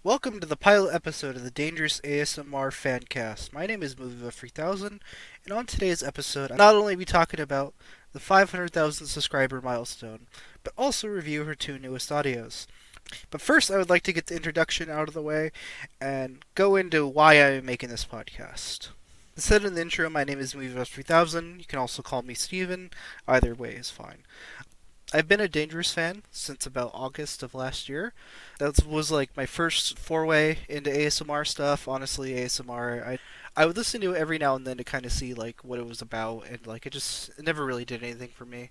Welcome to the pilot episode of the Dangerous ASMR Fancast. My name is Movie3000, and on today's episode, I'll not only be talking about the 500,000 subscriber milestone, but also review her two newest audios. But first, I would like to get the introduction out of the way and go into why I am making this podcast. As said in the intro, my name is Movie3000. You can also call me Steven. Either way is fine. I've been a Dangerous fan since about August of last year. That was like my first foray into ASMR stuff. Honestly, ASMR, I would listen to it every now and then to kind of see like what it was about, and like it never really did anything for me.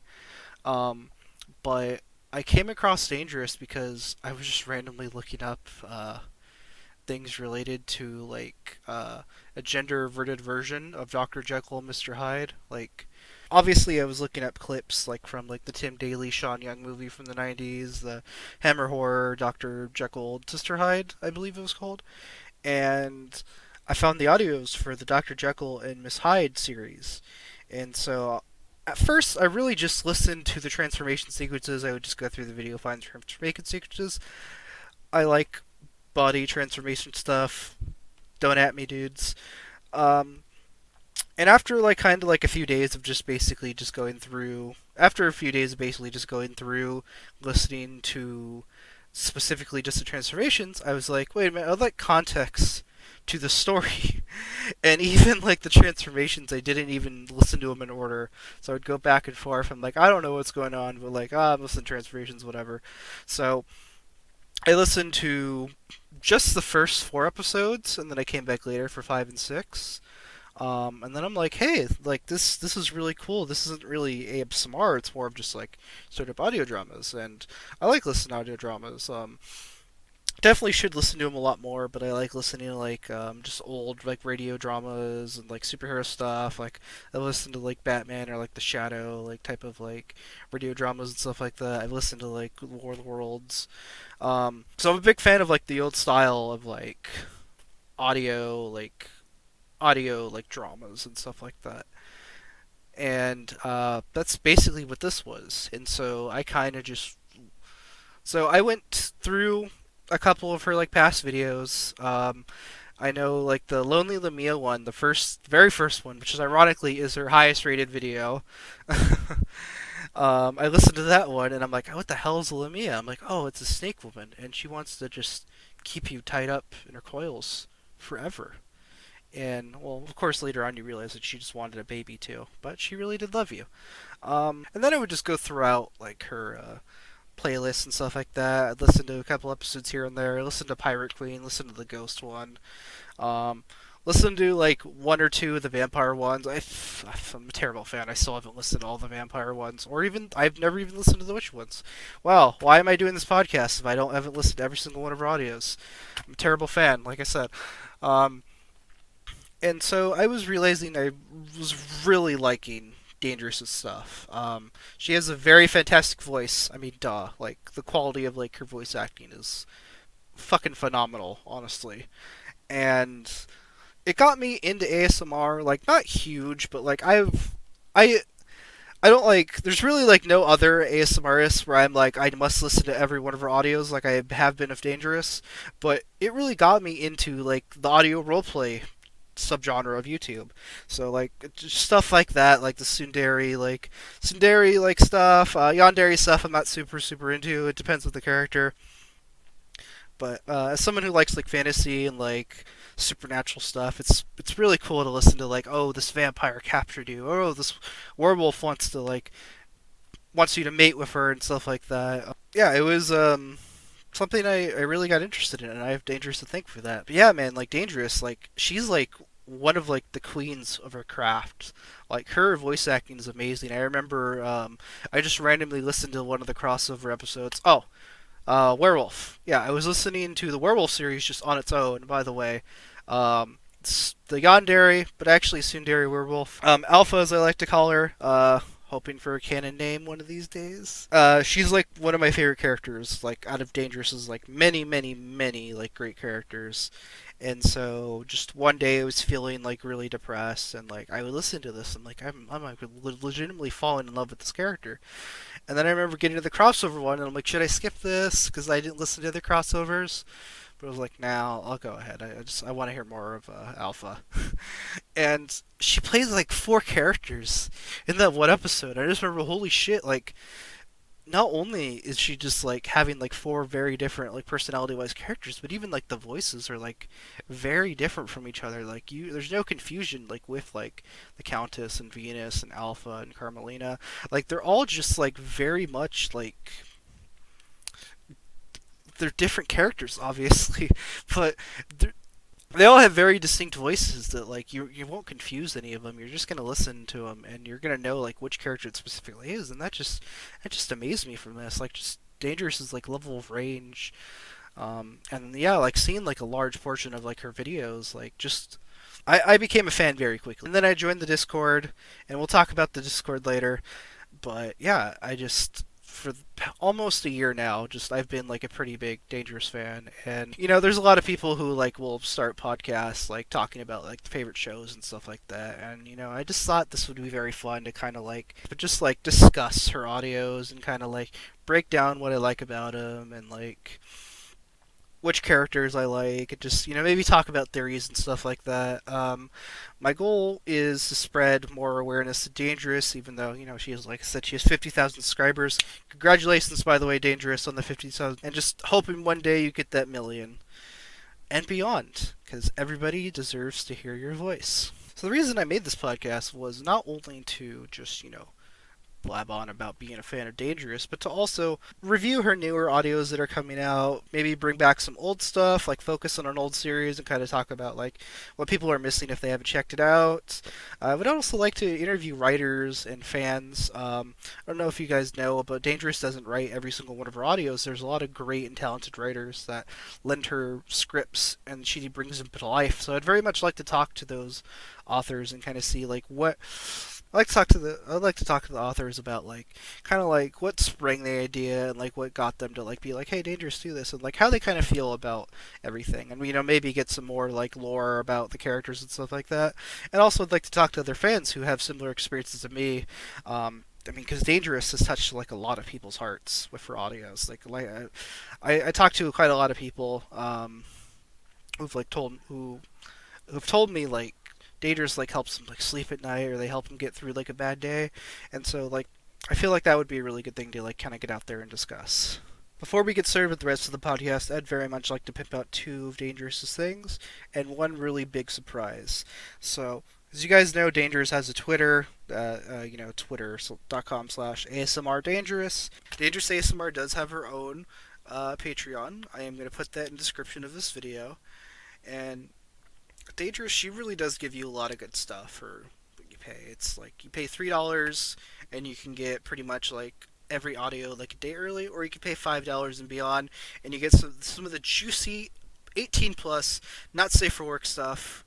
Um, but I came across Dangerous because I was just randomly looking up things related to a gender averted version of Dr. Jekyll and Mr. Hyde. Like obviously I was looking at clips like from like the Tim Daly Sean Young movie from the 90s, the Hammer Horror Dr. Jekyll and Sister Hyde, I believe it was called. And I found the audios for the Dr. Jekyll and Miss Hyde series. And so at first I really just listened to the transformation sequences. I would just go through the video, find the transformation sequences. I like body transformation stuff. Don't at me, dudes. Um, and after like kind of like a few days of just basically just going through, after a few days of basically just going through, listening to specifically just the transformations, I was like, wait a minute, I'd like context to the story. And even like the transformations, I didn't even listen to them in order. So I'd go back and forth. I'm like, I don't know what's going on, but like, I'm listening to transformations, whatever. So I listened to just the first four episodes, and then I came back later for five and six. And then I'm like, hey, like this is really cool. This isn't really ASMR. It's more of just like sort of audio dramas, and I like listening to audio dramas. Definitely should listen to them a lot more, but I like listening to like just old like radio dramas and like superhero stuff. Like I listen to like Batman or like The Shadow like type of like radio dramas and stuff like that. I've listened to like War of the Worlds. So I'm a big fan of like the old style of like audio like audio like dramas and stuff like that. And that's basically what this was. And so I kind of just I went through a couple of her like past videos. I know like the Lonely Lamia one, very first one, which is ironically is her highest rated video. I listened to that one and I'm like, oh, what the hell is a Lamia? I'm like, oh, it's a snake woman, and she wants to just keep you tied up in her coils forever. And well, of course, later on you realize that she just wanted a baby too, but she really did love you. And then I would just go throughout like her playlists and stuff like that. I'd listen to a couple episodes here and there. Listen to Pirate Queen. Listen to the Ghost one. Um, Listen to like one or two of the vampire ones. I'm a terrible fan. I still haven't listened to all the vampire ones, or even I've never even listened to the witch ones. Wow, why am I doing this podcast if I haven't listened to every single one of her audios? I'm a terrible fan, like I said. Um, and so I was realizing I was really liking Dangerous stuff. She has a very fantastic voice. I mean, duh. Like the quality of like her voice acting is fucking phenomenal, honestly. And it got me into ASMR. Like not huge, but like I I don't like. There's really like no other ASMRist where I'm like I must listen to every one of her audios like I have been of Dangerous. But it really got me into like the audio roleplay subgenre of YouTube. So like just stuff like that, like the Sundari like stuff, Yandere stuff. I'm not super into. It depends with the character. But as someone who likes like fantasy and like supernatural stuff, it's really cool to listen to like, oh, this vampire captured you, or oh, this werewolf wants you to mate with her and stuff like that. Yeah, it was something I really got interested in, and I have Dangerous to thank for that. But yeah, man, like Dangerous, like she's like one of like the queens of her craft. Like her voice acting is amazing. I remember I just randomly listened to one of the crossover episodes. Oh, Werewolf. Yeah, I was listening to the Werewolf series just on its own. By the way, it's the Yandere, but actually Sundari Werewolf. Alpha, as I like to call her. Hoping for a canon name one of these days. She's like one of my favorite characters, like out of Dangerous's like many like great characters. And so just one day I was feeling like really depressed, and like I would listen to this and like I'm like legitimately falling in love with this character. And then I remember getting to the crossover one and I'm like, should I skip this because I didn't listen to the crossovers? But I was like, nah, I'll go ahead. I want to hear more of Alpha. And she plays like four characters in that one episode. I just remember, holy shit, like not only is she just like having like four very different like personality wise characters, but even like the voices are like very different from each other. Like there's no confusion like with like the Countess and Venus and Alpha and Carmelina. Like they're all just like very much like they're different characters, obviously, but they all have very distinct voices that like you won't confuse any of them. You're just gonna listen to them and you're gonna know like which character it specifically is, and that just amazed me from this. Like just Dangerous's like level of range, and yeah, like seeing like a large portion of like her videos, like just I became a fan very quickly. And then I joined the Discord, and we'll talk about the Discord later. But yeah, I just for almost a year now, just I've been like a pretty big Dangerous fan, and there's a lot of people who like will start podcasts like talking about like favorite shows and stuff like that, and I just thought this would be very fun to kind of like, but just like discuss her audios and kind of like break down what I like about them and like which characters I like, and just maybe talk about theories and stuff like that. My goal is to spread more awareness to Dangerous, even though she has, like I said, she has 50,000 subscribers. Congratulations, by the way, Dangerous, on the 50,000, and just hoping one day you get that million and beyond, because everybody deserves to hear your voice. So the reason I made this podcast was not only to just blab on about being a fan of Dangerous, but to also review her newer audios that are coming out, maybe bring back some old stuff, like focus on an old series and kind of talk about like what people are missing if they haven't checked it out. I would also like to interview writers and fans. I don't know if you guys know, but Dangerous doesn't write every single one of her audios. There's a lot of great and talented writers that lend her scripts and she brings them to life. So I'd very much like to talk to those authors and kind of see like what I'd like to talk to the authors about like kind of like what sprang the idea and like what got them to like be like, hey, Dangerous, do this, and like how they kind of feel about everything, and maybe get some more like lore about the characters and stuff like that. And also I'd like to talk to other fans who have similar experiences to me. I mean, because Dangerous has touched like a lot of people's hearts with her audios. I talked to quite a lot of people who've like who've told me like Dangerous like helps them like sleep at night, or they help them get through like a bad day, and so like I feel like that would be a really good thing to like kind of get out there and discuss. Before we get started with the rest of the podcast, I'd very much like to pimp out two of Dangerous's things and one really big surprise. So, as you guys know, Dangerous has a Twitter, twitter.com/ASMR Dangerous. Dangerous ASMR does have her own Patreon. I am going to put that in the description of this video. And Dangerous, she really does give you a lot of good stuff for what you pay. It's like you pay $3 and you can get pretty much like every audio like a day early, or you can pay $5 and beyond and you get some of the juicy 18 plus, not safe for work stuff.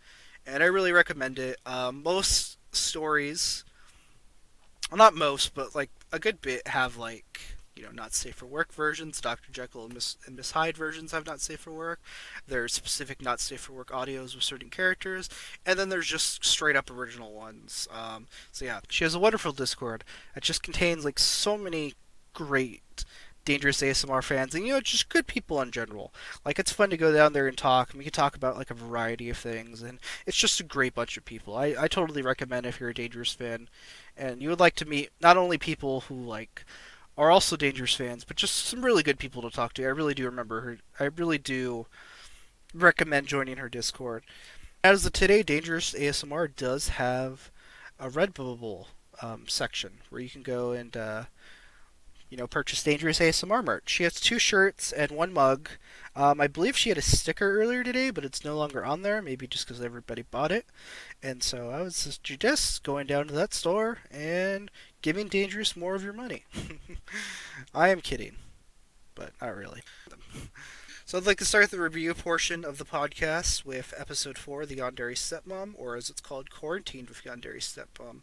And I really recommend it. Most stories, well, not most, but like a good bit have like not safe for work versions. Dr. Jekyll and Miss Hyde versions have not safe for work. There's specific not safe for work audios with certain characters, and then there's just straight up original ones. So yeah, she has a wonderful Discord that just contains like so many great Dangerous ASMR fans, and just good people in general. Like it's fun to go down there and talk, and we can talk about like a variety of things, and it's just a great bunch of people. I totally recommend if you're a Dangerous fan, and you would like to meet not only people who like are also Dangerous fans, but just some really good people to talk to. I really do remember her. I really do recommend joining her Discord. As of today, Dangerous ASMR does have a Redbubble section where you can go and purchase Dangerous ASMR merch. She has 2 shirts and 1 mug. I believe she had a sticker earlier today, but it's no longer on there, maybe just because everybody bought it. And so I was just going down to that store and giving Dangerous more of your money. I am kidding, but not really. So I'd like to start the review portion of the podcast with episode 4, The Yandere Stepmom, or as it's called, Quarantined with Yandere Stepmom.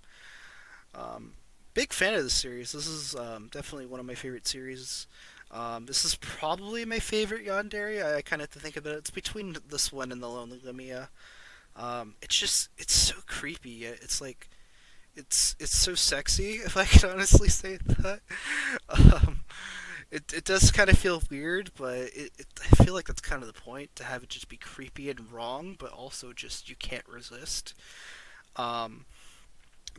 Big fan of this series. This is definitely one of my favorite series. This is probably my favorite Yandere. I kind of have to think about it. It's between this one and The Lonely Lamia. It's so creepy, yet it's like, it's so sexy, if I can honestly say that. it does kind of feel weird, but I feel like that's kind of the point, to have it just be creepy and wrong, but also just you can't resist. Um,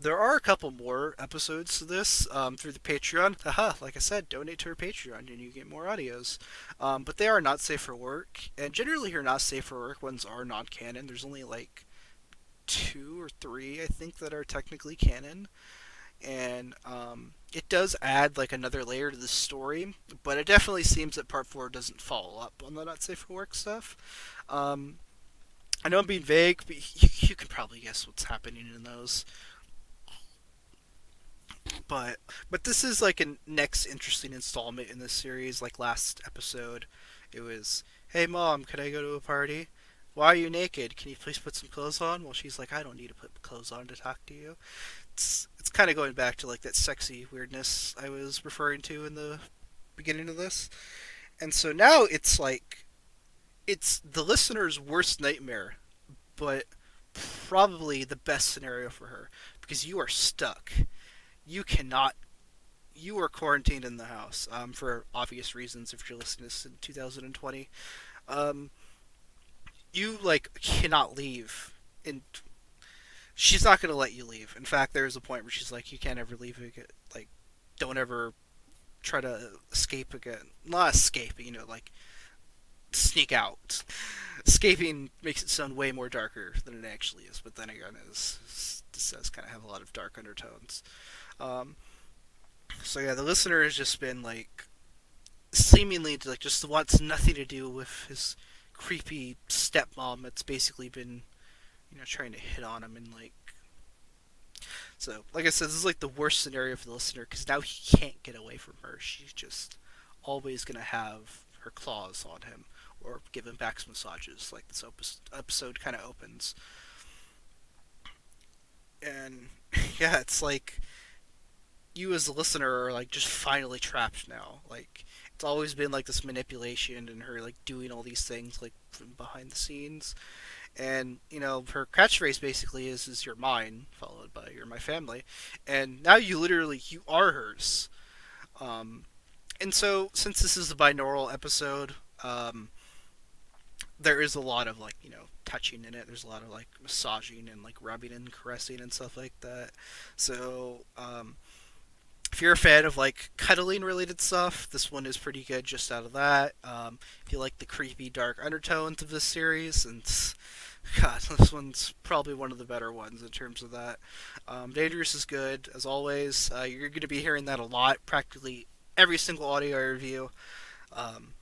there are a couple more episodes to this through the Patreon. Haha, like I said, donate to our Patreon and you get more audios. But they are not safe for work, and generally your not safe for work ones are non-canon. There's only like two or three, I think, that are technically canon, and it does add like another layer to the story. But it definitely seems that Part Four doesn't follow up on the not safe for work stuff. Um, I know I'm being vague, but you can probably guess what's happening in those. But this is like a next interesting installment in this series. Like last episode, it was, "Hey mom, can I go to a party? Why are you naked? Can you please put some clothes on?" Well, she's like, "I don't need to put clothes on to talk to you." It's kind of going back to like that sexy weirdness I was referring to in the beginning of this. And so now it's like it's the listener's worst nightmare, but probably the best scenario for her, because you are stuck. You cannot, you are quarantined in the house, for obvious reasons. If you're listening to this in 2020, um, you like cannot leave, and she's not gonna let you leave. In fact, there's a point where she's like, "You can't ever leave again. Like, don't ever try to escape again. Not escape, like sneak out." Escaping makes it sound way more darker than it actually is, but then again, this does kind of have a lot of dark undertones. Um, so yeah, the listener has just been like seemingly like just wants nothing to do with his creepy stepmom that's basically been trying to hit on him, and like, so like I said, this is like the worst scenario for the listener, because now he can't get away from her. She's just always gonna have her claws on him or give him back massages, like this episode kind of opens. And yeah, it's like you as a listener are like just finally trapped now. Like, it's always been like this manipulation and her like doing all these things like from behind the scenes. And her catchphrase basically is "you're mine," followed by "you're my family," and now you are hers. Um, and so since this is a binaural episode, there is a lot of like touching in it. There's a lot of like massaging and like rubbing and caressing and stuff like that. So if you're a fan of like cuddling related stuff, this one is pretty good just out of that. If you like the creepy dark undertones of this series, and God, this one's probably one of the better ones in terms of that. Dangerous is good as always. You're going to be hearing that a lot, practically every single audio I review. Um,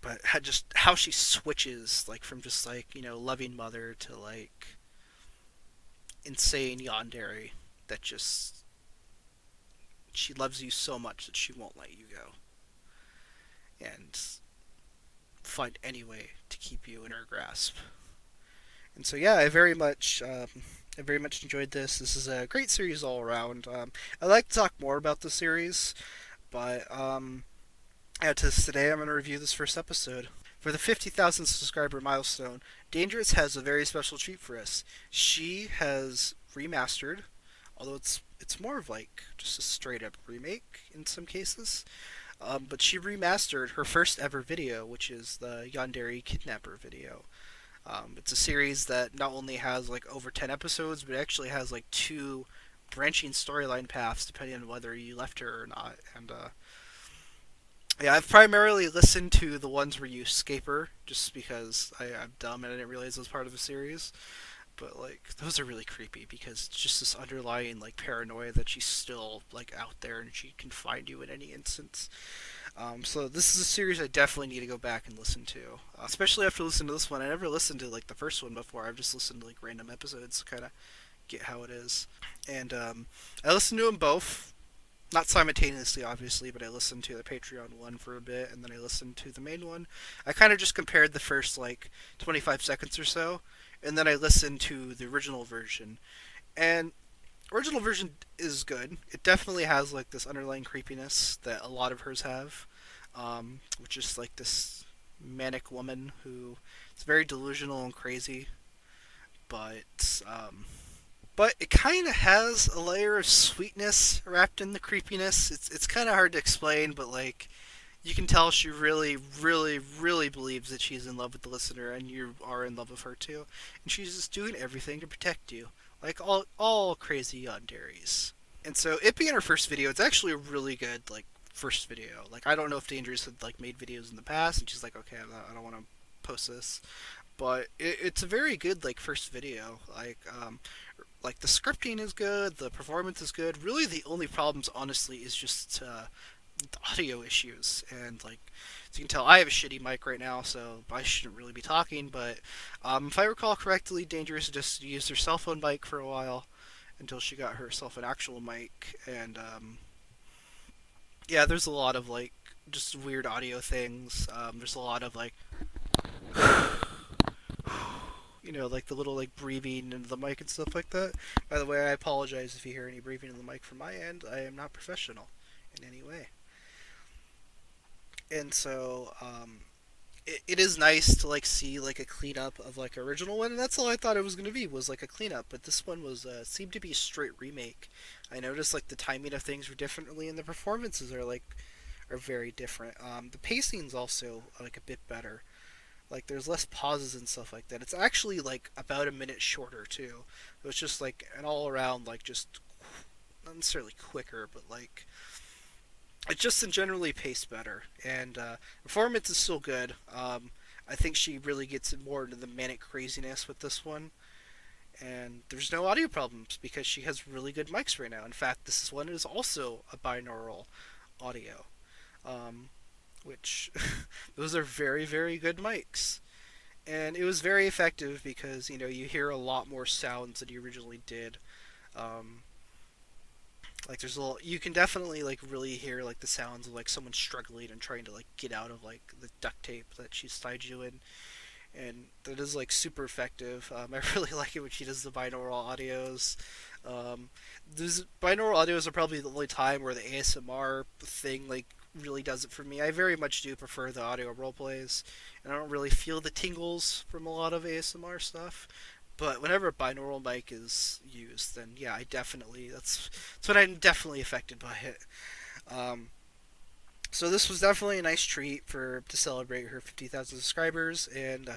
but just how she switches like from just like loving mother to like insane yandere, that just she loves you so much that she won't let you go and find any way to keep you in her grasp. And so yeah, I very much enjoyed this. This is a great series all around. I'd like to talk more about the series, but yeah, today I'm going to review this first episode. For the 50,000 subscriber milestone, Dangerous has a very special treat for us. She has remastered, although it's more of like just a straight up remake in some cases. But she remastered her first ever video, which is the Yandere Kidnapper video. It's a series that not only has like over 10 episodes, but it actually has like two branching storyline paths depending on whether you left her or not. And yeah, I've primarily listened to the ones where you escape her, just because I'm dumb and I didn't realize it was part of a series. But like those are really creepy, because it's just this underlying like paranoia that she's still like out there and she can find you in any instance. So this is a series I definitely need to go back and listen to, especially after listening to this one. I never listened to like the first one before. I've just listened to like random episodes to kind of get how it is. And I listened to them both, not simultaneously, obviously, but I listened to the Patreon one for a bit, and then I listened to the main one. I kind of just compared the first like 25 seconds or so, and then I listened to the original version. And original version is good. It definitely has like this underlying creepiness that a lot of hers have, which is like this manic woman who is very delusional and crazy, but but it kind of has a layer of sweetness wrapped in the creepiness. It's kind of hard to explain, but like you can tell she really, really, really believes that she's in love with the listener, and you are in love with her too, and she's just doing everything to protect you, like all crazy yanderis. And so it being her first video, it's actually a really good like first video. Like I don't know if Dangerous had like made videos in the past, and she's like, okay, I don't want to post this, but it's a very good like first video. Like the scripting is good, the performance is good. Really, the only problems, honestly, is just the audio issues. And like, as you can tell, I have a shitty mic right now, so I shouldn't really be talking. But if I recall correctly, Dangerous just used her cell phone mic for a while until she got herself an actual mic. And yeah, there's a lot of like just weird audio things. There's a lot of like like the little like breathing into the mic and stuff like that. By the way, I apologize if you hear any breathing in the mic from my end. I am not professional in any way. And so it is nice to like see like a cleanup of like original one, and that's all I thought it was going to be, was like a cleanup. But this one was seemed to be a straight remake. I noticed like the timing of things were differently, and the performances are very different. The pacing's also like a bit better. Like there's less pauses and stuff like that. It's actually like about a minute shorter too. It was just like an all around like just not necessarily quicker, but like it's just generally paced better. And performance is still good. I think she really gets more into the manic craziness with this one. And there's no audio problems because she has really good mics right now. In fact, this one is also a binaural audio, um, which those are very, very good mics. And it was very effective because you hear a lot more sounds than you originally did. Um, like there's a little, you can definitely like really hear like the sounds of like someone struggling and trying to like get out of like the duct tape that she's tied you in, and that is like super effective. I really like it when she does the binaural audios. These binaural audios are probably the only time where the ASMR thing like really does it for me. I very much do prefer the audio role plays, and I don't really feel the tingles from a lot of ASMR stuff. But whenever a binaural mic is used, then yeah, I definitely that's when I'm definitely affected by it. Um, so this was definitely a nice treat for to celebrate her 50,000 subscribers, and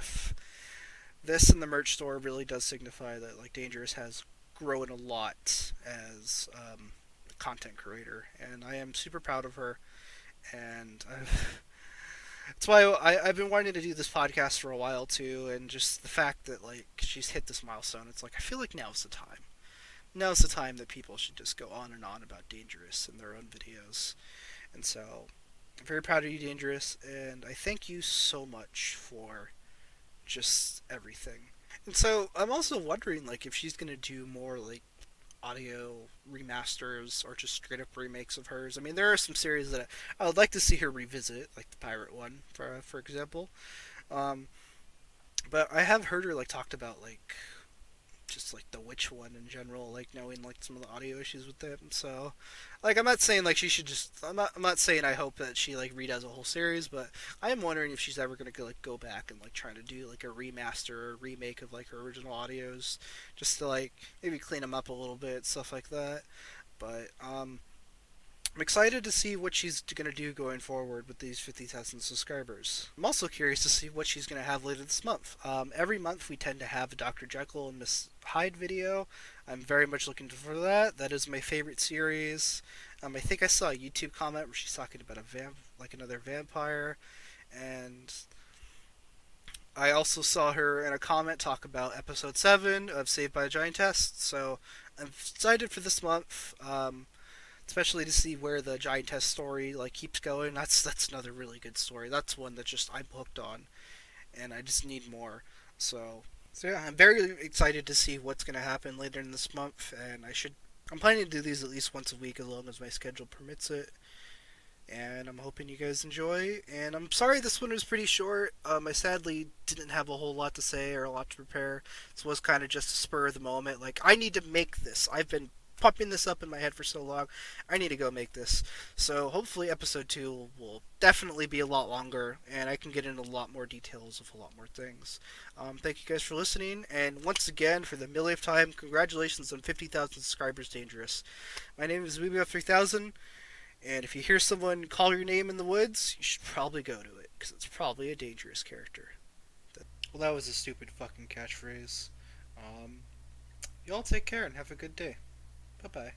this in the merch store really does signify that like Dangerous has grown a lot as a content creator, and I am super proud of her. And that's why I've been wanting to do this podcast for a while too, and just the fact that like she's hit this milestone, it's like I feel like now's the time. Now's the time that people should just go on and on about Dangerous in their own videos. And so I'm very proud of you, Dangerous, and I thank you so much for just everything. And so I'm also wondering like if she's gonna do more like audio remasters or just straight up remakes of hers. I mean, there are some series that I would like to see her revisit, like the Pirate one, for example. Um, but I have heard her like talked about like just like the Witch one in general, like knowing like some of the audio issues with it. And so, like, I'm not saying like she should just. I'm not saying I hope that she like redoes a whole series, but I am wondering if she's ever gonna go back and like try to do like a remaster or remake of like her original audios, just to like maybe clean them up a little bit, stuff like that. But I'm excited to see what she's going to do going forward with these 50,000 subscribers. I'm also curious to see what she's going to have later this month. Every month we tend to have a Dr. Jekyll and Miss Hyde video. I'm very much looking for that. That is my favorite series. I think I saw a YouTube comment where she's talking about like another vampire, and I also saw her in a comment talk about episode 7 of Saved by a Giantess. So I'm excited for this month. Especially to see where the giantess story like keeps going. That's another really good story. That's one that just I'm hooked on, and I just need more. So yeah, I'm very excited to see what's gonna happen later in this month, and I'm planning to do these at least once a week as long as my schedule permits it. And I'm hoping you guys enjoy. And I'm sorry this one was pretty short. I sadly didn't have a whole lot to say or a lot to prepare. This was kind of just a spur of the moment. Like I need to make this. I've been popping this up in my head for so long. I need to go make this. So hopefully episode 2 will definitely be a lot longer, and I can get into a lot more details of a lot more things. Thank you guys for listening, and once again, for the millionth time, congratulations on 50,000 subscribers, Dangerous. My name is Weebio3000, and if you hear someone call your name in the woods, you should probably go to it, because it's probably a dangerous character. Well, that was a stupid fucking catchphrase. Y'all take care and have a good day. Bye bye.